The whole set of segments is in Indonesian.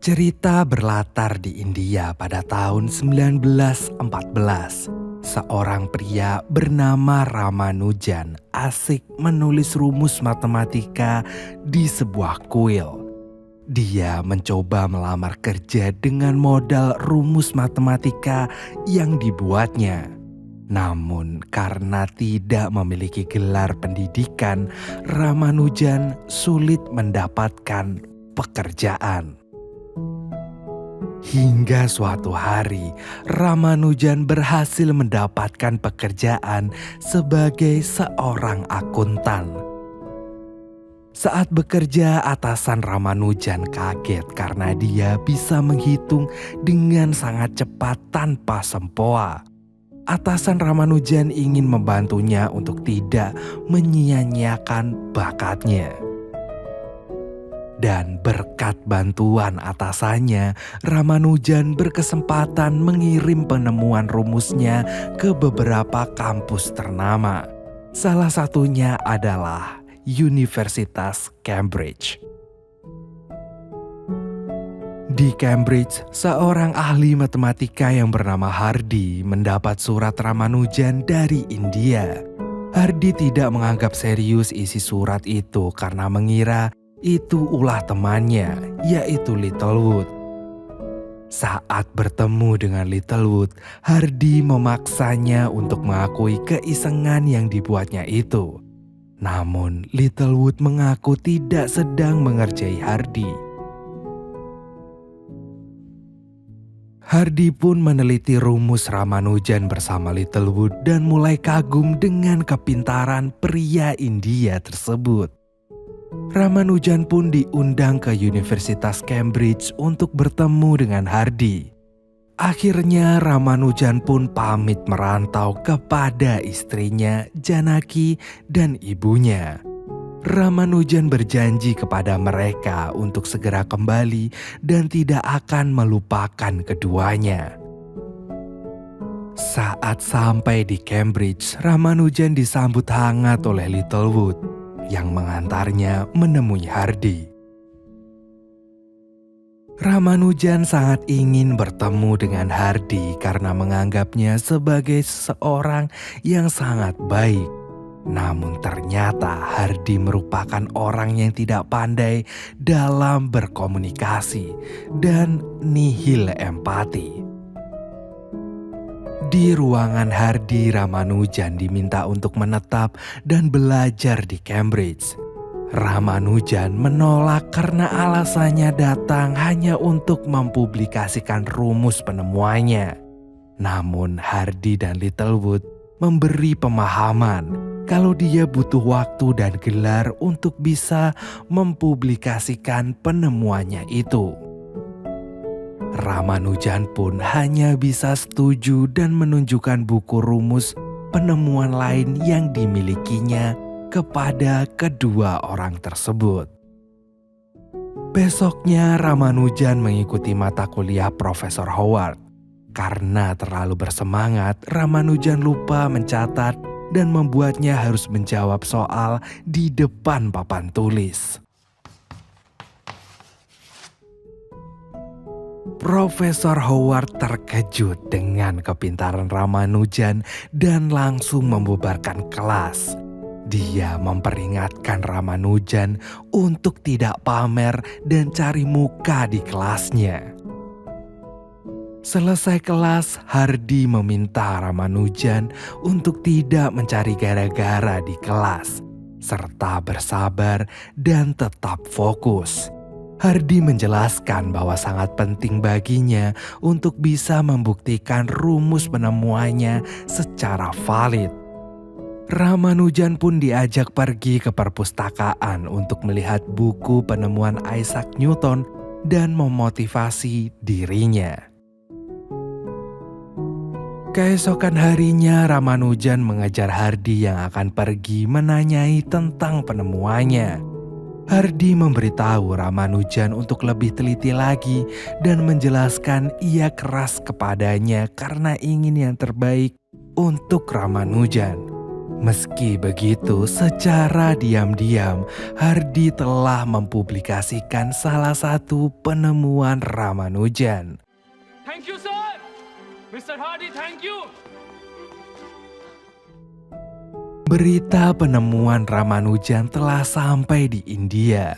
Cerita berlatar di India pada tahun 1914. Seorang pria bernama Ramanujan asik menulis rumus matematika di sebuah kuil. Dia mencoba melamar kerja dengan modal rumus matematika yang dibuatnya. Namun karena tidak memiliki gelar pendidikan, Ramanujan sulit mendapatkan pekerjaan. Hingga suatu hari, Ramanujan berhasil mendapatkan pekerjaan sebagai seorang akuntan. Saat bekerja, atasan Ramanujan kaget karena dia bisa menghitung dengan sangat cepat tanpa sempoa. Atasan Ramanujan ingin membantunya untuk tidak menyia-nyiakan bakatnya. Dan berkat bantuan atasannya, Ramanujan berkesempatan mengirim penemuan rumusnya ke beberapa kampus ternama. Salah satunya adalah Universitas Cambridge. Di Cambridge, seorang ahli matematika yang bernama Hardy mendapat surat Ramanujan dari India. Hardy tidak menganggap serius isi surat itu karena mengira itu ulah temannya, yaitu Littlewood. Saat bertemu dengan Littlewood, Hardy memaksanya untuk mengakui keisengan yang dibuatnya itu. Namun Littlewood mengaku tidak sedang mengerjai Hardy. Hardy pun meneliti rumus Ramanujan bersama Littlewood dan mulai kagum dengan kepintaran pria India tersebut. Ramanujan pun diundang ke Universitas Cambridge untuk bertemu dengan Hardy. Akhirnya Ramanujan pun pamit merantau kepada istrinya Janaki dan ibunya. Ramanujan berjanji kepada mereka untuk segera kembali dan tidak akan melupakan keduanya. Saat sampai di Cambridge, Ramanujan disambut hangat oleh Littlewood yang mengantarnya menemui Hardy. Ramanujan sangat ingin bertemu dengan Hardy karena menganggapnya sebagai seseorang yang sangat baik. Namun ternyata Hardy merupakan orang yang tidak pandai dalam berkomunikasi dan nihil empati. Di ruangan Hardy, Ramanujan diminta untuk menetap dan belajar di Cambridge. Ramanujan menolak karena alasannya datang hanya untuk mempublikasikan rumus penemuannya. Namun Hardy dan Littlewood memberi pemahaman kalau dia butuh waktu dan gelar untuk bisa mempublikasikan penemuannya itu. Ramanujan pun hanya bisa setuju dan menunjukkan buku rumus penemuan lain yang dimilikinya kepada kedua orang tersebut. Besoknya Ramanujan mengikuti mata kuliah Profesor Howard. Karena terlalu bersemangat, Ramanujan lupa mencatat dan membuatnya harus menjawab soal di depan papan tulis. Profesor Howard terkejut dengan kepintaran Ramanujan dan langsung membubarkan kelas. Dia memperingatkan Ramanujan untuk tidak pamer dan cari muka di kelasnya. Selesai kelas, Hardy meminta Ramanujan untuk tidak mencari gara-gara di kelas, serta bersabar dan tetap fokus. Hardy menjelaskan bahwa sangat penting baginya untuk bisa membuktikan rumus penemuannya secara valid. Ramanujan pun diajak pergi ke perpustakaan untuk melihat buku penemuan Isaac Newton dan memotivasi dirinya. Keesokan harinya Ramanujan mengejar Hardy yang akan pergi menanyai tentang penemuannya. Hardy memberitahu Ramanujan untuk lebih teliti lagi dan menjelaskan ia keras kepadanya karena ingin yang terbaik untuk Ramanujan. Meski begitu, secara diam-diam Hardy telah mempublikasikan salah satu penemuan Ramanujan. Thank you, sir. Mr. Hardy, thank you. Berita penemuan Ramanujan telah sampai di India.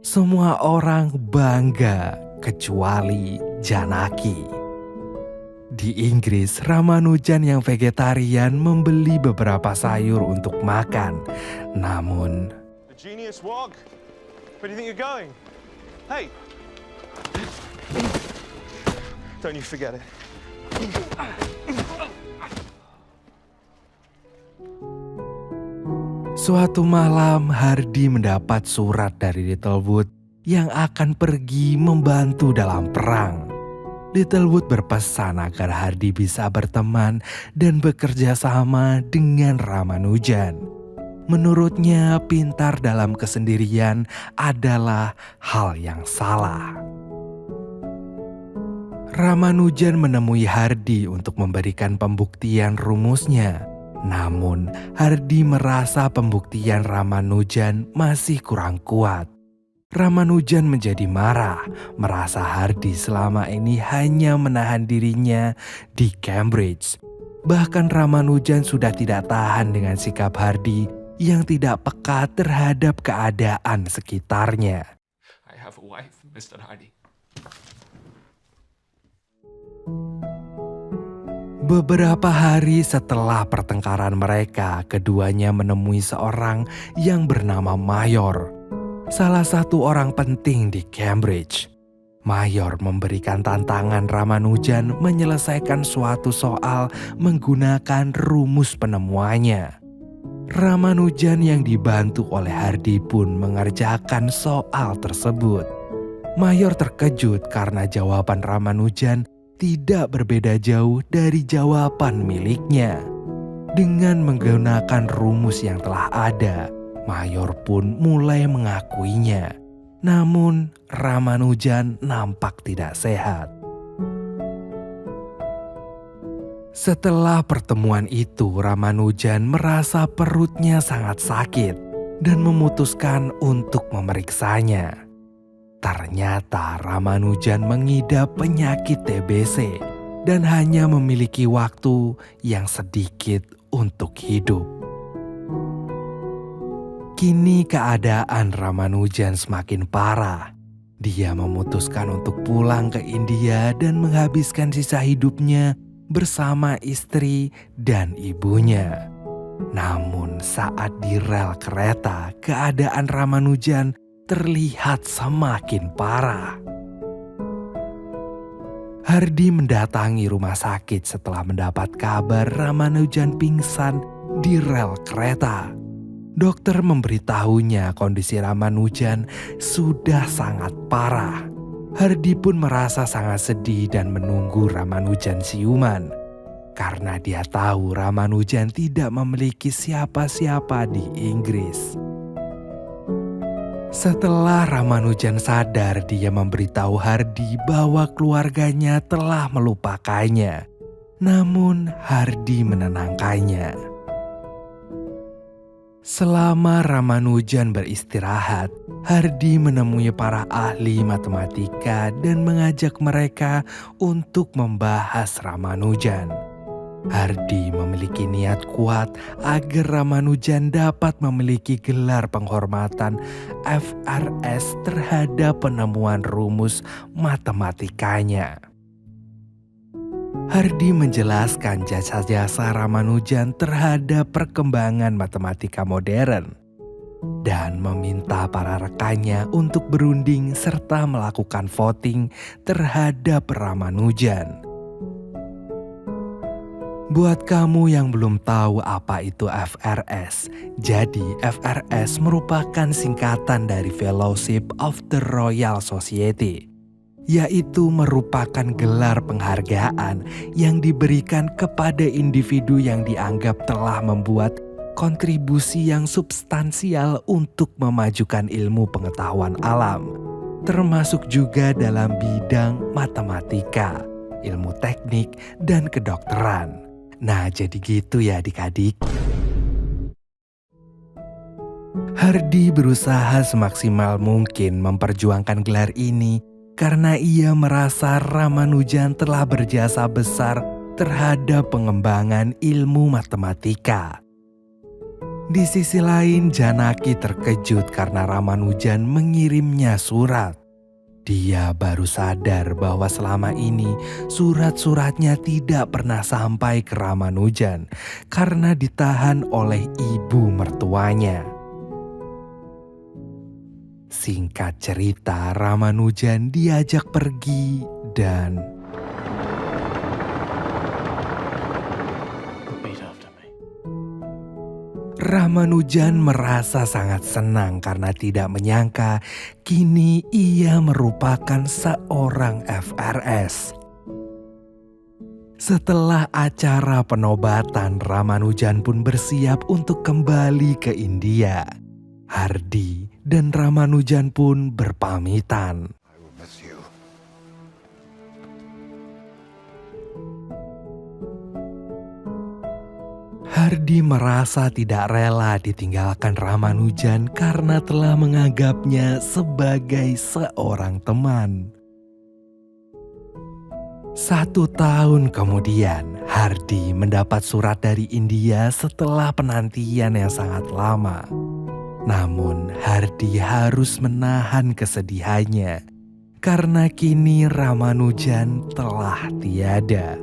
Semua orang bangga kecuali Janaki. Di Inggris, Ramanujan yang vegetarian membeli beberapa sayur untuk makan. Namun, The genius wog. Where do you think you're going? Hey! Don't you forget it. suatu malam Hardy mendapat surat dari Littlewood yang akan pergi membantu dalam perang. Littlewood berpesan agar Hardy bisa berteman dan bekerja sama dengan Ramanujan. Menurutnya, pintar dalam kesendirian adalah hal yang salah. Ramanujan menemui Hardy untuk memberikan pembuktian rumusnya. Namun, Hardy merasa pembuktian Ramanujan masih kurang kuat. Ramanujan menjadi marah, merasa Hardy selama ini hanya menahan dirinya di Cambridge. Bahkan Ramanujan sudah tidak tahan dengan sikap Hardy yang tidak peka terhadap keadaan sekitarnya. I have a wife, Mr. Hardy. Beberapa hari setelah pertengkaran mereka, keduanya menemui seorang yang bernama Mayor, salah satu orang penting di Cambridge. Mayor memberikan tantangan Ramanujan menyelesaikan suatu soal menggunakan rumus penemuannya. Ramanujan yang dibantu oleh Hardy pun mengerjakan soal tersebut. Mayor terkejut karena jawaban Ramanujan tidak berbeda jauh dari jawaban miliknya. Dengan menggunakan rumus yang telah ada, Mayor pun mulai mengakuinya. Namun Ramanujan nampak tidak sehat. Setelah pertemuan itu, Ramanujan merasa perutnya sangat sakit dan memutuskan untuk memeriksanya. Ternyata Ramanujan mengidap penyakit TBC dan hanya memiliki waktu yang sedikit untuk hidup. Kini keadaan Ramanujan semakin parah. Dia memutuskan untuk pulang ke India dan menghabiskan sisa hidupnya bersama istri dan ibunya. Namun saat di rel kereta, keadaan Ramanujan terlihat semakin parah. Hardy mendatangi rumah sakit setelah mendapat kabar Ramanujan pingsan di rel kereta. Dokter memberitahunya kondisi Ramanujan sudah sangat parah. Hardy pun merasa sangat sedih dan menunggu Ramanujan siuman. Karena dia tahu Ramanujan tidak memiliki siapa-siapa di Inggris. Setelah Ramanujan sadar, dia memberitahu Hardy bahwa keluarganya telah melupakannya. Namun Hardy menenangkannya. Selama Ramanujan beristirahat, Hardy menemui para ahli matematika dan mengajak mereka untuk membahas Ramanujan. Hardy memiliki niat kuat agar Ramanujan dapat memiliki gelar penghormatan FRS terhadap penemuan rumus matematikanya. Hardy menjelaskan jasa-jasa Ramanujan terhadap perkembangan matematika modern dan meminta para rekannya untuk berunding serta melakukan voting terhadap Ramanujan. Buat kamu yang belum tahu apa itu FRS, jadi FRS merupakan singkatan dari Fellowship of the Royal Society, yaitu merupakan gelar penghargaan yang diberikan kepada individu yang dianggap telah membuat kontribusi yang substansial untuk memajukan ilmu pengetahuan alam, termasuk juga dalam bidang matematika, ilmu teknik, dan kedokteran. Nah, jadi gitu ya adik-adik. Hardi berusaha semaksimal mungkin memperjuangkan gelar ini karena ia merasa Ramanujan telah berjasa besar terhadap pengembangan ilmu matematika. Di sisi lain, Janaki terkejut karena Ramanujan mengirimnya surat. Dia baru sadar bahwa selama ini surat-suratnya tidak pernah sampai ke Ramanujan karena ditahan oleh ibu mertuanya. Singkat cerita, Ramanujan diajak pergi dan Repeat after me. Ramanujan merasa sangat senang karena tidak menyangka kini ia merupakan seorang FRS. Setelah acara penobatan, Ramanujan pun bersiap untuk kembali ke India. Hardi dan Ramanujan pun berpamitan. I will miss you. Hardi merasa tidak rela ditinggalkan Ramanujan karena telah menganggapnya sebagai seorang teman. 1 tahun kemudian, Hardi mendapat surat dari India setelah penantian yang sangat lama. Namun, Hardi harus menahan kesedihannya karena kini Ramanujan telah tiada.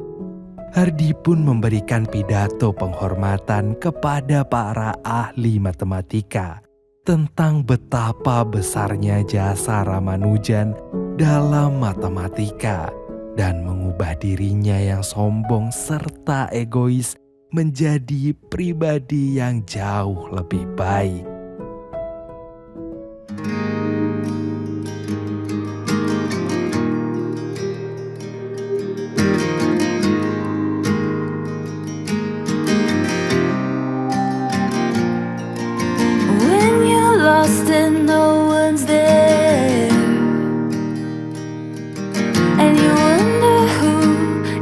Hardi pun memberikan pidato penghormatan kepada para ahli matematika tentang betapa besarnya jasa Ramanujan dalam matematika dan mengubah dirinya yang sombong serta egois menjadi pribadi yang jauh lebih baik. When you're lost and no one's there, and you wonder who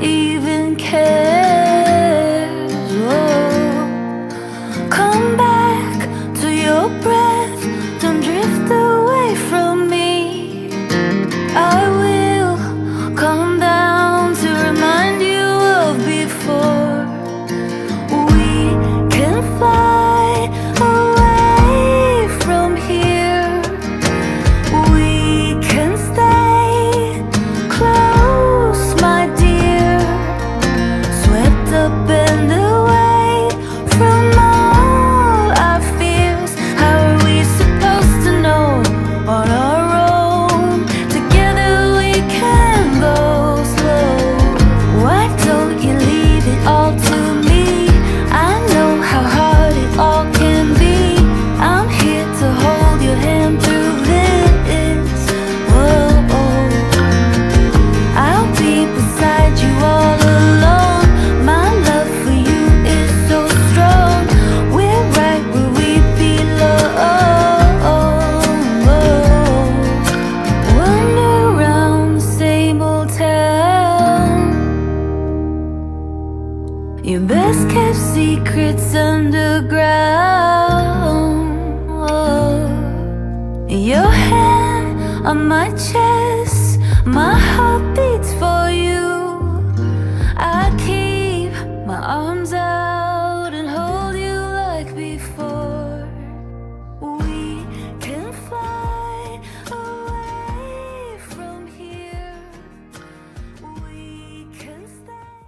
even cares. Oh, come back to your breath, don't drift away from me. I will come down to remind you of before. We can fly away from here. We can stay close, my dear. Swept up and away from all our fears. How are we supposed to know on our own? Together we can go slow. Why don't you leave it all to me? I know how hard it all can be. I'm here to hold your hand through this. Whoa, I'll be beside you all alone. My love for you is so strong. We're right where we belong. Wander around the same old town. Your best kept secrets underground. Your hand on my chest, my heart